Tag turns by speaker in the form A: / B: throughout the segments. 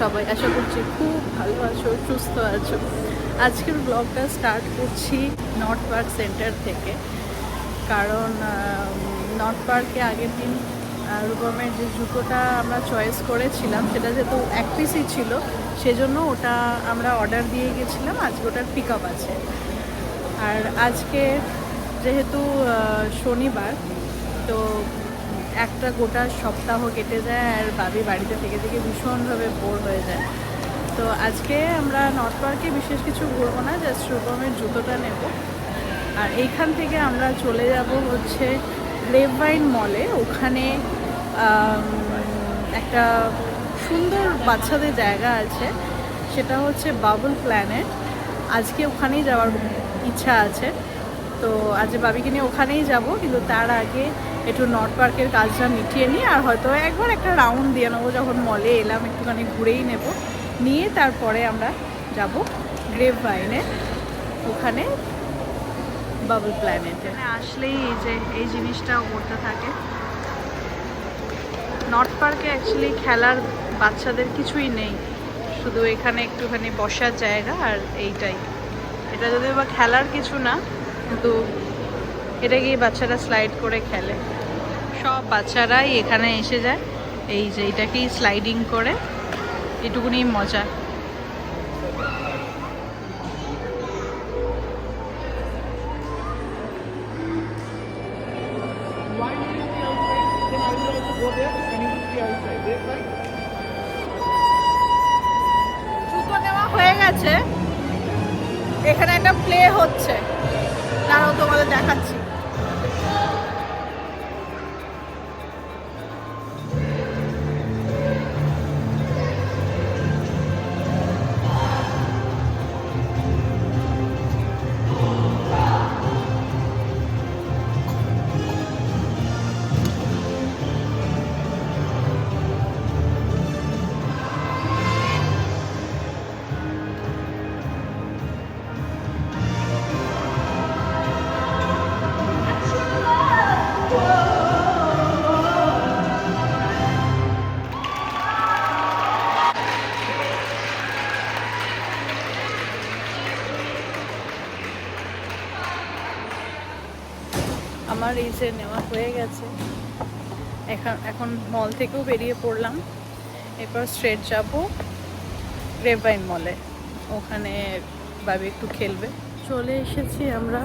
A: সবাই? আশা করছি খুব ভালো আছো, সুস্থ আছো। আজকের ব্লগটা স্টার্ট করছি নর্থ পার্ক সেন্টার থেকে, কারণ নর্থ পার্কে আগের দিন রূপমের যে জুতোটা আমরা চয়েস করেছিলাম সেটা যেহেতু এক পিসই ছিল, সেজন্য ওটা আমরা অর্ডার দিয়ে গেছিলাম। আজকে ওটার পিক আপ আছে। আর আজকে যেহেতু শনিবার, তো একটা গোটা সপ্তাহ কেটে যায় আর বাবি বাড়িতে থেকে থেকে ভীষণভাবে বোর হয়ে যায়। তো আজকে আমরা নর্থ পার্কে বিশেষ কিছু ঘুরবো না, জাস্ট রূপমের জুতোটা নেব। আর এইখান থেকে আমরা চলে যাব হচ্ছে গ্রেপভাইন মলে। ওখানে একটা সুন্দর বাচ্চাদের জায়গা আছে, সেটা হচ্ছে বাবল প্ল্যানেট। আজকে ওখানেই যাওয়ার ইচ্ছা আছে, তো আজ বাবিকে নিয়ে ওখানেই যাব। কিন্তু তার আগে একটু নর্থ পার্কের কাজটা মিটিয়ে নিই, আর হয়তো একবার একটা রাউন্ড দিয়ে নেবো। যখন মলে এলাম একটুখানি ঘুরেই নেব, নিয়ে তারপরে আমরা যাব গ্রেপভাইনে, ওখানে বাবল প্ল্যানেটে। আসলেই এই জিনিসটা করতে থাকে। নর্থ পার্কে অ্যাকচুয়ালি খেলার বাচ্চাদের কিছুই নেই, শুধু এখানে একটুখানি বসার জায়গা আর এইটাই। এটা যদিও বা খেলার কিছু না, কিন্তু এটা গিয়ে বাচ্চারা স্লাইড করে খেলে। সব বাচ্চারাই এখানে এসে যায়, এই যে এটাকেই স্লাইডিং করে, এটুকুনি মজা। জুতো নেওয়া হয়ে গেছে, এখানে একটা প্লে হচ্ছে, তারাও তোমাদের দেখাচ্ছি। আমার এই যে নেওয়া হয়ে গেছে, এখন মল থেকেও বেরিয়ে পড়লাম। এরপর স্ট্রেট যাব গ্রেপভাইন মলে, ওখানে বাবি একটু খেলবে। চলে এসেছি আমরা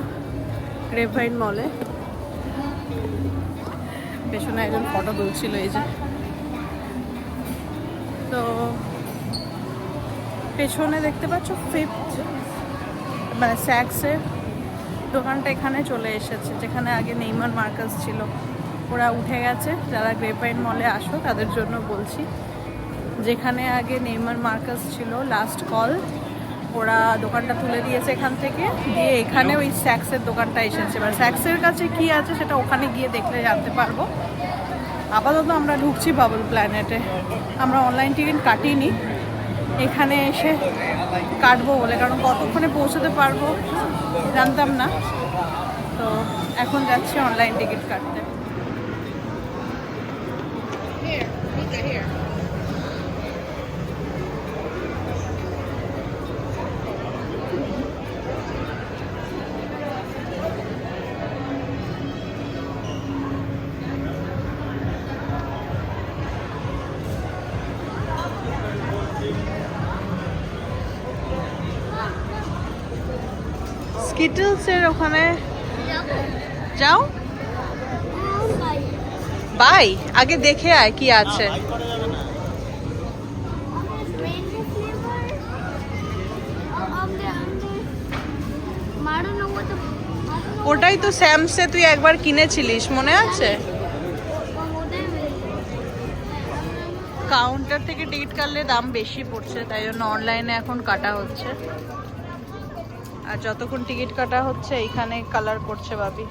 A: গ্রেপভাইন মলে। পেছনে একজন ফটো তুলছিল, এই যে। তো পেছনে দেখতে পাচ্ছ ফিফথ মানে স্যাক্সের দোকানটা এখানে চলে এসেছে, যেখানে আগে নেইমার মার্কাস ছিল। ওরা উঠে গেছে। যারা গ্রেপভাইন মলে আসো তাদের জন্য বলছি, যেখানে আগে নেইমার মার্কাস ছিল, লাস্ট কল, ওরা দোকানটা তুলে দিয়েছে এখান থেকে, দিয়ে এখানে ওই স্যাক্সের দোকানটা এসেছে। এবার স্যাক্সের কাছে কি আছে সেটা ওখানে গিয়ে দেখলে জানতে পারবো। আপাতত আমরা ঢুকছি বাবল প্ল্যানেটে। আমরা অনলাইন টিকিট কাটিনি, এখানে এসে কাটবো বলে, কারণ কতক্ষণে পৌঁছতে পারবো জানতাম না। তো এখন যাচ্ছি অনলাইন টিকিট কাটতে। স্কিটলসের ওখানে যাও, বাই আগে দেখে আয় কি আছে। ওটাই তো স্যামসে তুই একবার কিনেছিলিস, মনে আছে? কাউন্টার থেকে টিকিট কাটলে দাম বেশি পড়ছে, তাই জন্য অনলাইনে এখন কাটা হচ্ছে। আর যতক্ষণ টিকিট কাটা হচ্ছে এইখানে কালার করছে বাবি।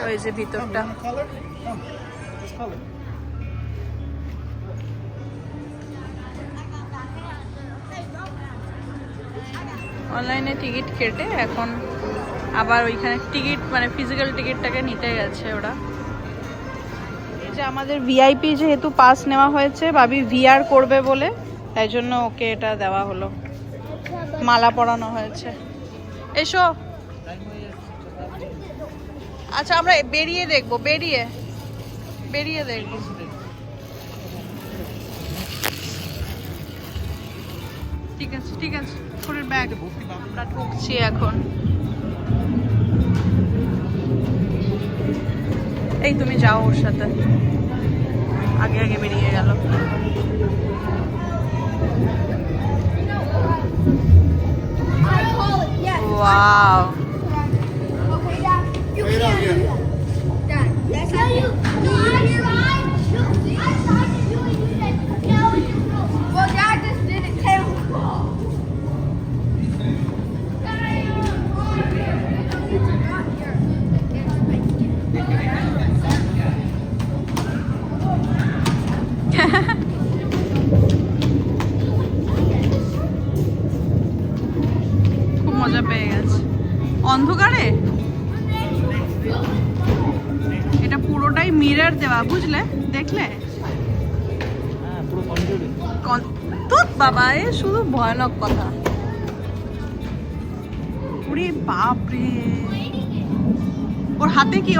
A: ওই যে ভিতরটা। অনলাইনে টিকিট কেটে এখন আবার ওইখানে টিকিট মানে ফিজিক্যাল টিকিটটাকে নিতে গেছে ওরা। যে আমাদের ভিআইপি যেহেতু পাস নেওয়া হয়েছে, ভাবি ভিআর করবে বলে, তাই জন্য ওকে এটা দেওয়া হলো, মালা পরানো হয়েছে। এসো। আচ্ছা আমরা বেরিয়ে দেখবো, বেরিয়ে দেখবো। ঠিক আছে ঠিক আছে, ফুলের ব্যাগ। আমরা ঢুকছি এখন। এই তুমি যাও ওর সাথে, আগে আগে বেরিয়ে গেল। ওয়াও, খুব মজা পেয়ে গেছে। অন্ধকারে এটা পুরোটাই মিরর দেওয়া, বুঝলে? দেখলে বাবা, এ শুধু ভয়ানক কথা। ওরে বাপরে, ওর হাতে কি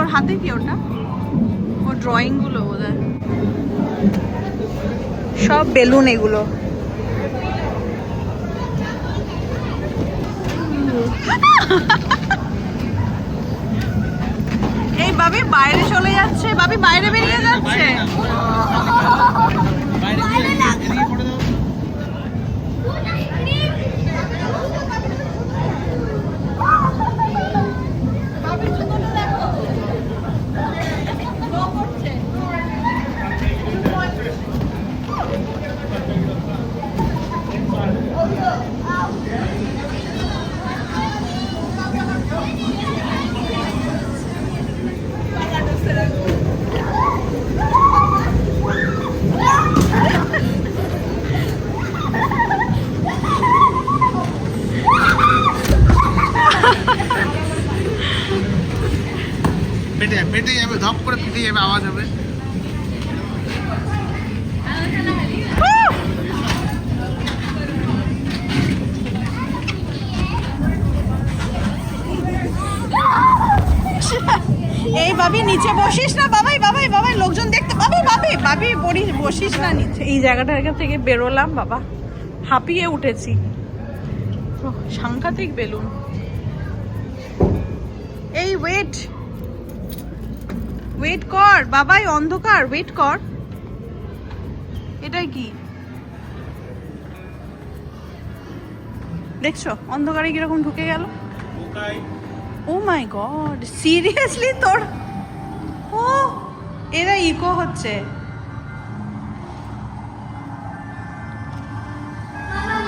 A: ওটা? ওর ড্রয়িং গুলো বোধহয় সব বেলুন এগুলো। এই বাবি বাইরে চলে যাচ্ছে, বাবি বাইরে বেরিয়ে যাচ্ছে।
B: ফেটে যাবে, ধপ করে ফেটে যাবে, আওয়াজ হবে।
A: এই বাবি নিচে বসিস না, বাবাই বাবাই বাবাই, লোকজন দেখতে। বাবি বাবি বাবি বসিস না নিচে। এই জায়গাটার থেকে বেরোলাম বাবা, হাঁপিয়ে উঠেছি। সাংঘাতিক বেলুন। এই ওয়েট কর বাবাই, অন্ধকার, ওয়েট কর। এটাই কি দেখছো? অন্ধকারে কিরকম ঢুকে গেল। ও মাই গড, সিরিয়াসলি? তোর ও এরা ইকো হচ্ছে।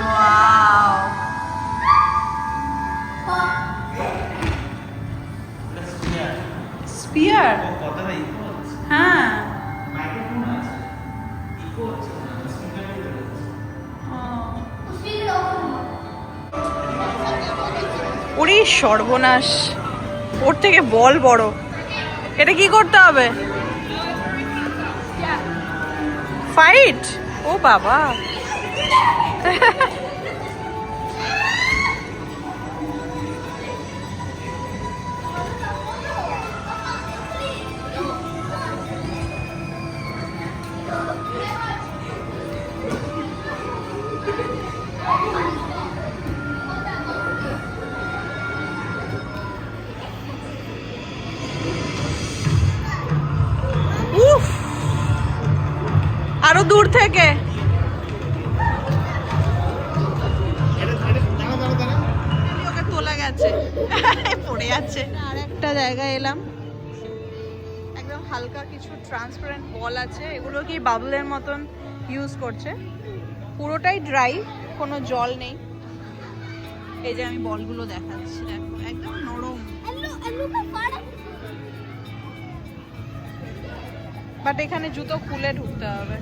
A: Wow, spear. হ্যাঁ, ওরে সর্বনাশ, ওর থেকে বল বড়। এটা কি করতে হবে? ফাইট? ও বাবা, আরো দূর থেকে। ওকে তোলা গেছে, পড়ে যাচ্ছে। আর একটা জায়গায় এলাম, একদম হালকা কিছু ট্রান্সপারেন্ট বল আছে, এগুলো কি বাবলের মতন ইউজ করছে। পুরোটাই ড্রাই, কোনো জল নেই। এই যে আমি বলগুলো দেখাচ্ছি, দেখো একদম নরম। বাট এখানে জুতো খুলে ঢুকতে হবে।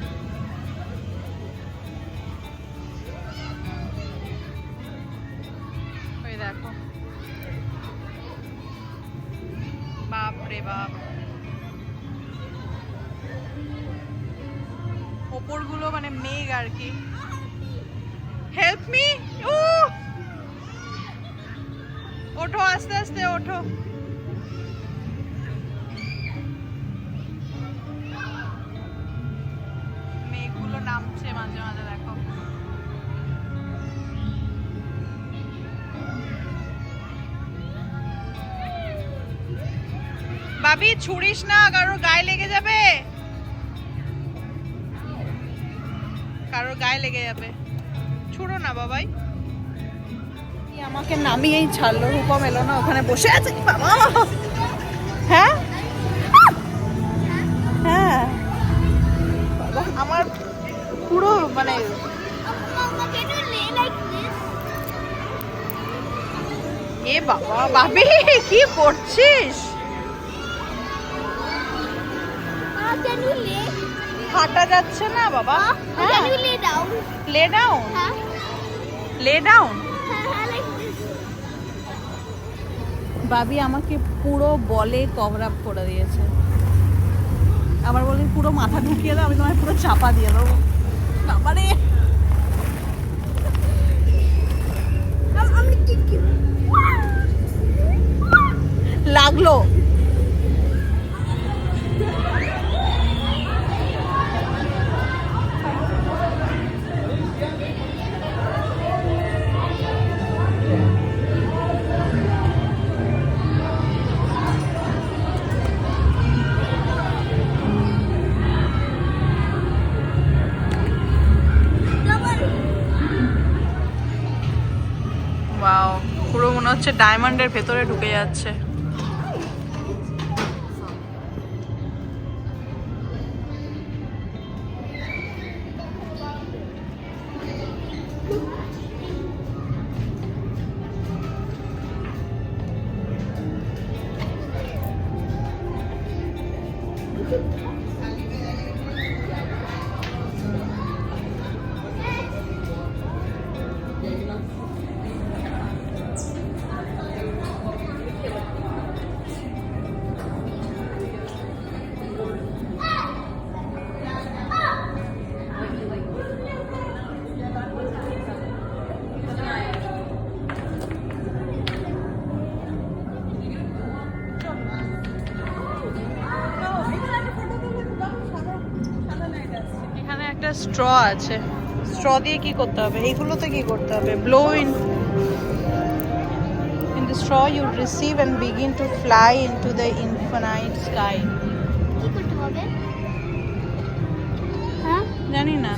A: ওই দেখো, বাপ রে বাপ। ওপরগুলো মানে মেঘ আর কি। হেল্প মি, ওঠো আস্তে আস্তে ওঠো। মেঘগুলো নামছে মাঝে মাঝে, দেখো। বাবি ছুড়িস না, কারোর গায়ে লেগে যাবে, কারোর গায়ে লেগে যাবে, ছুড়ো না বাবাই। আমাকে নামিয়েই ছাড়লো, রূপম এলো না, ওখানে বসে আছে। বাবা, হ্যাঁ হ্যাঁ বাবা, আমার পুরো মানে এ বাবা, বাবি কি করছিস? হাঁটা যাচ্ছে না বাবা। Lay down, lay down. বাবি আমাকে পুরো বলে কভার আপ করে দিয়েছে। আবার বলি পুরো মাথা ঢুকিয়ে দাও, আমি তোমায় পুরো চাপা দিয়ে দেবো। বাবারে, লাগলো। ওয়াও, পুরো মনে হচ্ছে ডায়মন্ডের ভেতরে ঢুকে যাচ্ছে। স্ট্র আছে, স্ট্র দিয়ে কি করতে হবে? এইগুলোতে কি করতে হবে? Blow in the straw you receive and begin to fly into the infinite sky.
C: কি করতে হবে? হ্যাঁ,
A: জানি না।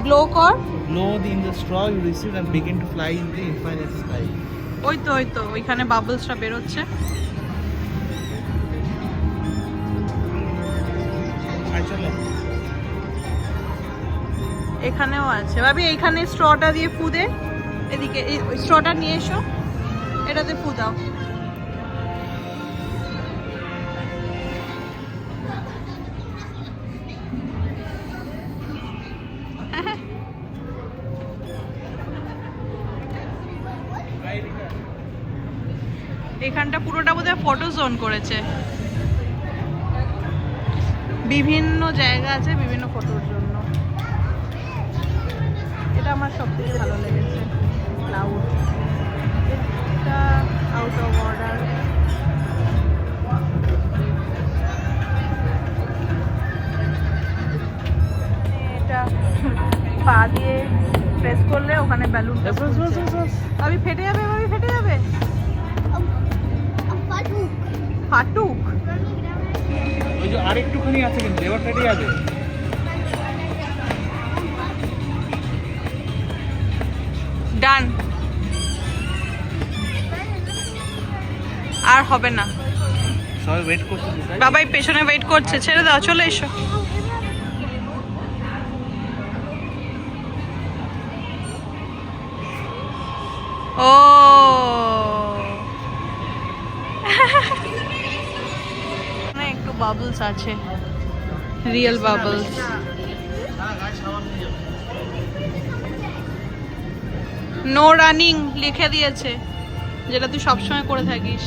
A: ব্লো কর।
B: Blow in the straw you receive and begin to fly in the infinite sky.
A: ওই তো ওইখানে বাবলসটা বের হচ্ছে। এখানেও আছে ভাবি, এইখানে স্ট্রটা দিয়ে ফু দে। এদিকে এই স্ট্রটা নিয়ে এসো, এটাতে ফু দাও। এখানটা পুরোটা বোধহয় ফটো জোন করেছে, বিভিন্ন জায়গা আছে বিভিন্ন ফটোর জন্য। এটা আমার সব থেকে ভালো লেগেছে, ক্লাউড। এটা আউট অফ অর্ডার। এটা পা দিয়ে প্রেস করলে ওখানে ব্যালুন ভাবি ফেটে যাবে, ভাবি ফেটে যাবে। ফাটুক
B: ওই যে আরেকটুখানি আছে কিন্তু এবার ফেটে যাবে।
A: ডান, আর হবে না।
B: সবাই ওয়েট করছে,
A: বাবাই পেছনে ওয়েট করছে, ছেড়ে দাও, চলে এসো। ও একটু বাবলস আছে, রিয়েল বাবলস। নো রানিং লিখে দিয়েছে, যেটা তুই সবসময় করে থাকিস।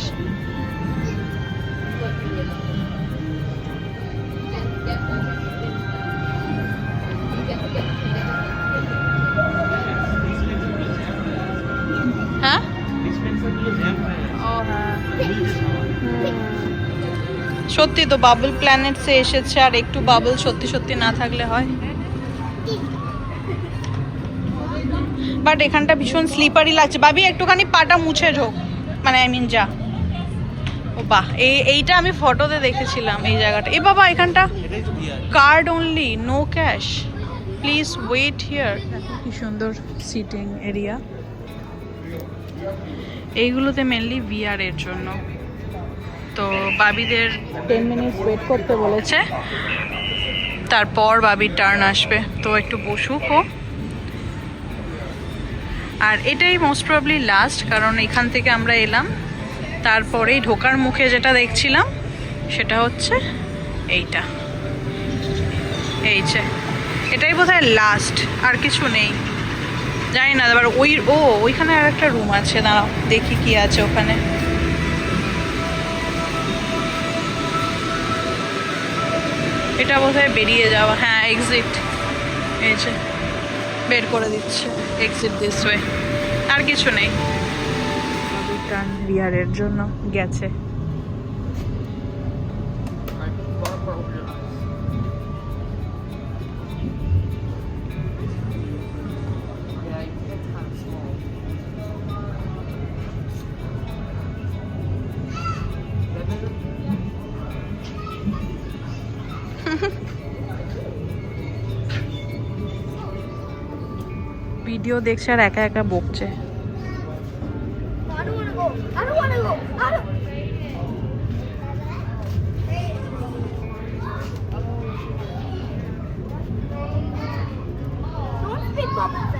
A: সত্যি তো বাবল প্ল্যানেটসে এসেছে, আর একটু বাবল সত্যি সত্যি না থাকলে হয়। বাট এখানটা ভীষণ স্লিপারি লাগছে। বাবি একটুখানি পাটা মুছে ঢোক, মানে আই মিন যা। ও বাহ, এইটা আমি ফটোতে দেখেছিলাম এই জায়গাটা। এ বাবা, এখানটা
B: এটাই তো VR।
A: Card only, no cash, please wait here. কি সুন্দর সিটিং এরিয়া। এইগুলোতে মেনলি ভিআর এর জন্য। তো বাবিদের 10 মিনিটস ওয়েট করতে বলেছে, তারপর বাবির টার্ন আসবে, তো একটু বসুক ও। আর এটাই মোস্ট প্রবলি লাস্ট, কারণ এখান থেকে আমরা এলাম, তারপরেই ঢোকার মুখে যেটা দেখছিলাম সেটা হচ্ছে এইটা, এই যে এটাই বোধহয় লাস্ট, আর কিছু নেই জানি না। এবার ওইখানে আর একটা রুম আছে, দাঁড়াও দেখি কি আছে ওখানে। এটা বোধহয় বেরিয়ে যাওয়া, হ্যাঁ এক্সিট, এই যে বের করে দিচ্ছে, এক্সিট দিস ওয়ে, আর কিছু নেই। টার্ন রিয়ারের জন্য গেছে। ভিডিও দেখছে আর একা একা বকছে।
C: I don't want to go. I don't want to go. I don't. Don't speak bubbles.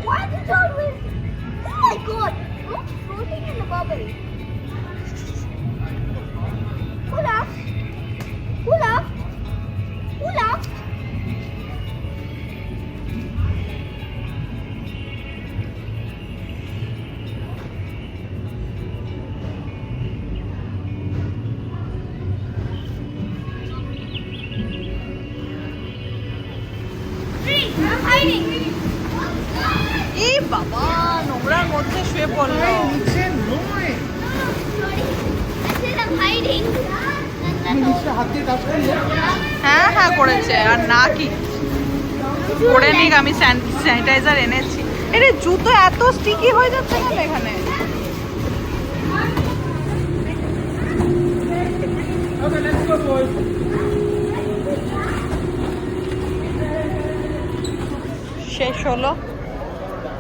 C: Why is it always? Oh my God! I'm floating in the bubble. Who laughed? Who laughed? Who laughed? Hey, I'm hiding.
A: এই বাবা, নোংরার মধ্যে শুয়ে পড়লো।
B: নিচে নয়,
C: I said I'm hiding.
B: তুমি নিচে হাত দিয়ে টাচ করলে
A: হ্যাঁ হ্যাঁ করেছে, আর না কি করে নিক, আমি স্যানিটাইজার এনেছি। এরে জুতো এত স্টিকি হয়ে যাচ্ছে কেন এখানে? শেষ হলো,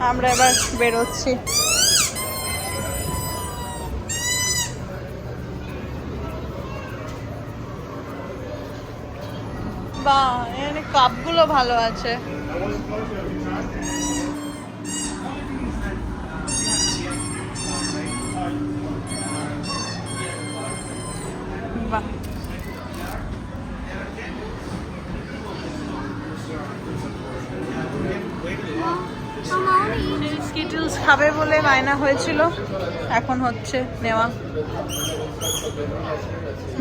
A: আমরা এবার বেরোচ্ছি। বাহ, এখানে কাপগুলো ভালো আছে। বাহ, স্কিটলস খাবে বলে বায়না হয়েছিল, এখন হচ্ছে নেওয়া।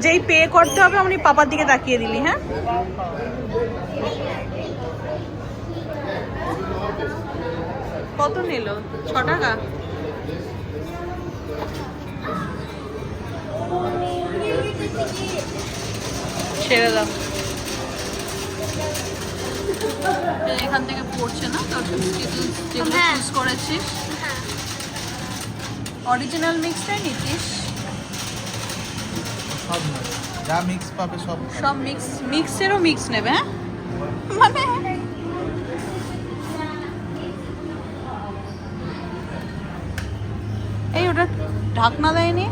A: যেই পে করতে হবে আপনি পাপার দিকে তাকিয়ে দিলি। হ্যাঁ, কত নিল? 6 টাকা। ছেড়ে দাও, এখান থেকে পড়ছে না তো। যেগুলো চুজ করেছিস অরিজিনাল মিক্সটাই নিতিস?
B: সব নয়, যা মিক্স পাবে সব
A: সব মিক্সেরও মিক্স নেবে? হ্যাঁ, মানে এই ওটা ঢাকনা দেয়নি।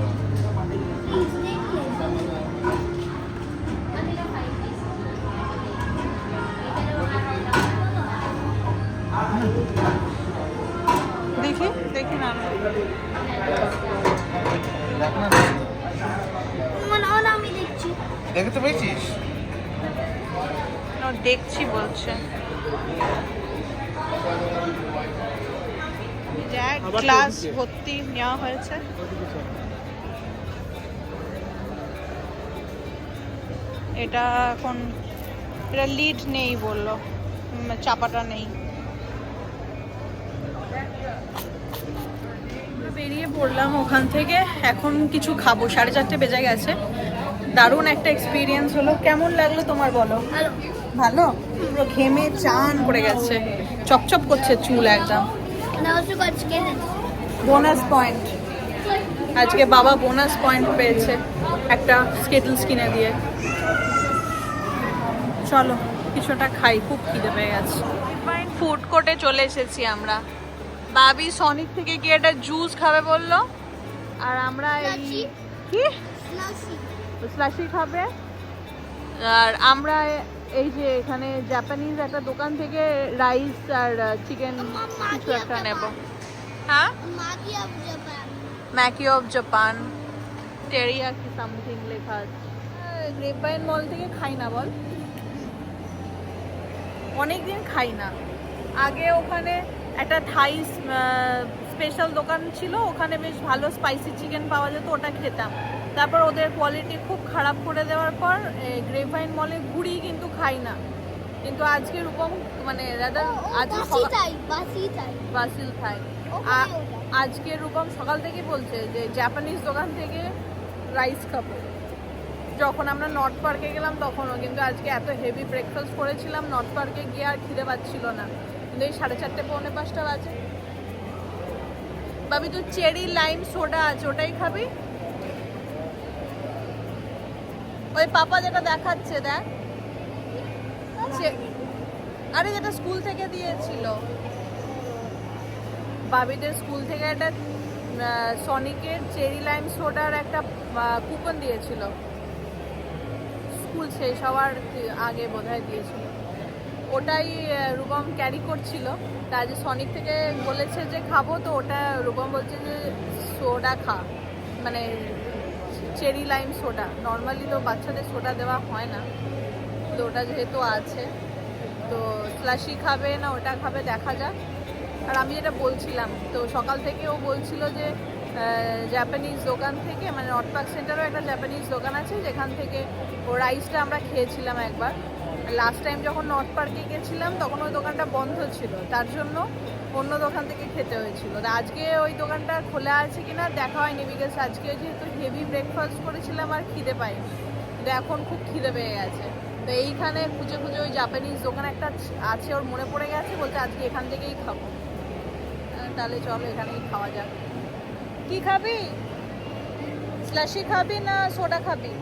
A: দেখি দেখি না,
B: দেখ না,
C: আমি দেখছি।
B: দেখতে পেয়েছিস?
A: দেখছি বলছে। ক্লাস ভর্তি নেওয়া হয়েছে। এটা এখন এটা লিড নেই বললো, চাপাটা নেই। বেরিয়ে পড়লাম ওখান থেকে, এখন কিছু খাবো, 4:30 বেজে গেছে। দারুণ একটা এক্সপিরিয়েন্স হলো। কেমন লাগলো তোমার বলো? ভালো, পুরো ঘেমে চান পড়ে গেছে, চপচপ করছে চুল একদম।
C: And I also got skin.
A: Bonus point, আজকে বাবা বোনাস পয়েন্ট পেয়েছে একটা স্কেটলস কিনে দিয়ে। চলো কিছুটা খাই, খুব খিদে পেয়ে গেছে। ফুড কোর্টে চলে এসেছি আমরা। বাবি সনিক থেকে গিয়ে একটা জুস খাবে বললো, আর আমরা এই কি স্লাশি খাবে, আর আমরা এই যে এখানে জাপানিজ একটা দোকান থেকে রাইস আর চিকেন কিছু একটা নেব। হ্যাঁ,
C: Maggie of Japan.
A: Mackie of Japan teriyaki something লেখা আছে। গ্রেপভাইন মল থেকে খাই না বল, অনেকদিন খাই না। আগে ওখানে একটা থাই স্পেশাল দোকান ছিল, ওখানে বেশ ভালো স্পাইসি চিকেন পাওয়া যেত, ওটা খেতাম। তারপর ওদের কোয়ালিটি খুব খারাপ করে দেওয়ার পর গ্রেপভাইন মলে ঘুরি, কিন্তু খাই না। কিন্তু আজকে রূপম মানে রাদার আজকে বাসিল থাই আজকে রূপম সকাল থেকে বলছে যে জাপানিজ দোকান থেকে রাইস খাবো। যখন আমরা নর্থ পার্কে গেলাম তখনও, কিন্তু আজকে এত হেভি ব্রেকফাস্ট করেছিলাম নর্থ পার্কে গিয়ে, আর খিদে পাচ্ছিল না। কিন্তু এই 4:30 পৌনে 5টা বাজে। ভাবি তুই চেরি লাইম সোডা আছে, ওটাই খাবি? ওই পাপা যেটা দেখাচ্ছে দেখ, আরে যেটা স্কুল থেকে দিয়েছিল, বাবিদের স্কুল থেকে একটা সনিকের চেরি লাইম সোডার একটা কুপন দিয়েছিল, স্কুল শেষ হওয়ার আগে বোধহয় দিয়েছিল। ওটাই রূপম ক্যারি করছিল। তা আজ সনিক থেকে বলেছে যে খাবো, তো ওটা রূপম বলছে যে সোডা খা, মানে চেরি লাইম সোডা। নর্মালি তো বাচ্চাদের সোডা দেওয়া হয় না, তো ওটা যেহেতু আছে, তো স্লাশি খাবে না ওটা খাবে দেখা যাক। আর আমি যেটা বলছিলাম, তো সকাল থেকে ও বলছিল যে জাপানিজ দোকান থেকে, মানে নর্থ পার্ক সেন্টারেও একটা জাপানিজ দোকান আছে যেখান থেকে ও রাইসটা আমরা খেয়েছিলাম একবার। লাস্ট টাইম যখন নর্থ পার্কে গেছিলাম তখন ওই দোকানটা বন্ধ ছিল, তার জন্য অন্য দোকান থেকে খেতে হয়েছিল। আজকে ওই দোকানটা খোলা আছে কিনা দেখা হয়নি, বিকজ আজকে যেহেতু হেভি ব্রেকফাস্ট করেছিলাম আর খিদে পাইনি, কিন্তু এখন খুব খিদে পেয়ে গেছে। তো এইখানে খুঁজে খুঁজে ওই জাপানিজ দোকান একটা আছে, ওর মনে পড়ে গেছে, বলছে আজকে এখান থেকেই খাবো। তাহলে চলো এখানেই খাওয়া যাক। কি খাবি? স্লাশি খাবি না সোডা খাবি?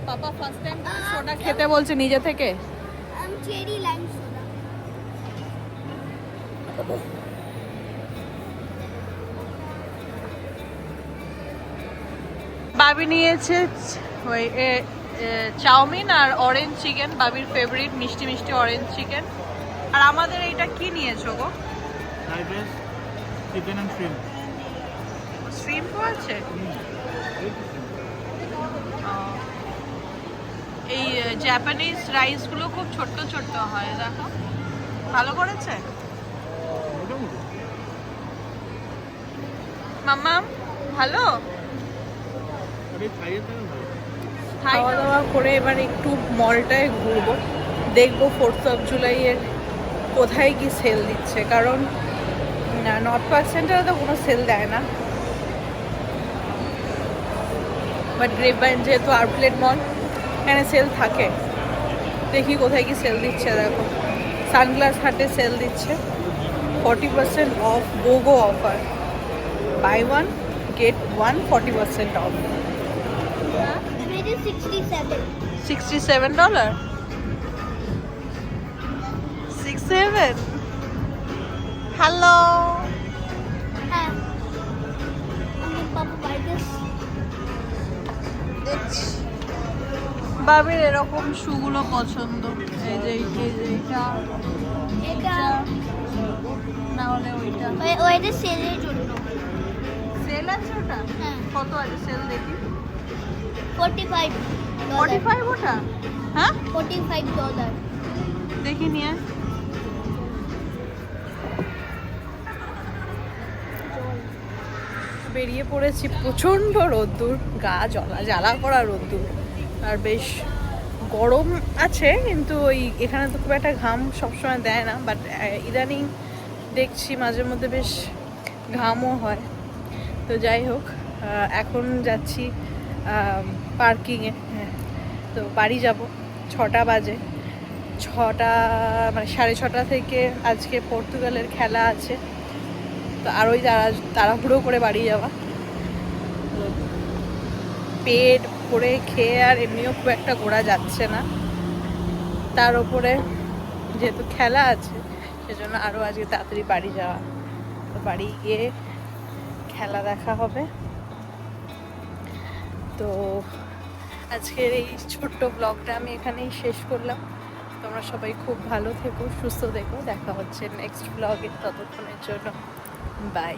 A: পাপা ফার্স্ট টাইম সোডা খেতে বলছে নিজে থেকে।
C: Cherry lime soda.
A: বাবি নিয়েছে ওই চাউমিন আর অরেঞ্জ চিকেন, বাবির ফেভারিট মিষ্টি মিষ্টি অরেঞ্জ চিকেন। আর আমাদের এইটা কি নিয়েছো গো?
B: Fried rice, chicken and shrimp.
A: শ্রিম্পও আছে। এই জাপানিজ রাইসগুলো খুব ছোট্ট ছোট্ট হয়, দেখো ভালো করেছে মাম্মা, ভালো। খাওয়া দাওয়া করে এবার একটু মলটায় ঘুরবো, দেখবো 4th of July এর কোথায় কি সেল দিচ্ছে, কারণ নর্থ পার্ক সেন্টারে তো কোনো সেল দেয় না, বাট গ্রেপভাইন যেহেতু আউটলেট মল এখানে সেল থাকে। দেখি কোথায় কি সেল দিচ্ছে। দেখো সানগ্লাস হাটে সেল দিচ্ছে 40% off, BOGO offer, buy 1 get 1 40% off.
C: It is
A: $67. 67. Hello.
C: And Papa buy this.
A: বাবির এরকম শুগুলো পছন্দ, এই যে এইটা
C: এটা
A: না হলে ওইটা।
C: ওইটা সেলের জন্য।
A: সেল আছে ওটা?
C: হ্যাঁ।
A: কত আছে সেল দেখি?
C: 45
A: 45 ওটা? হ্যাঁ
C: $45
A: দেখি নিয়ে। বেরিয়ে পড়েছি, প্রচণ্ড রোদ্দুর, গা জ্বালা করা রোদ্দুর, আর বেশ গরম আছে, কিন্তু ওই এখানে তো খুব একটা ঘাম সবসময় দেয় না, বাট ইদানিং দেখছি মাঝে মধ্যে বেশ ঘামও হয়। তো যাই হোক, এখন যাচ্ছি পার্কিংয়ে। হ্যাঁ, তো বাড়ি যাব, 6টা বাজে। 6টা মানে 6:30 থেকে আজকে পর্তুগালের খেলা আছে, তো আর ওই তাড়াহুড়ো করে বাড়ি যাওয়া। তো পেট ভরে খেয়ে আর এমনিও খুব একটা ঘোরা যাচ্ছে না, তার উপরে যেহেতু খেলা আছে সেজন্য আরও আজকে তাড়াতাড়ি বাড়ি যাওয়া। তো বাড়ি গিয়ে খেলা দেখা হবে। তো আজকের এই ছোট্ট ব্লগটা আমি এখানেই শেষ করলাম। তোমরা সবাই খুব ভালো থেকো, সুস্থ থেকো। দেখা হচ্ছে নেক্সট ব্লগে, ততক্ষণের জন্য বাই।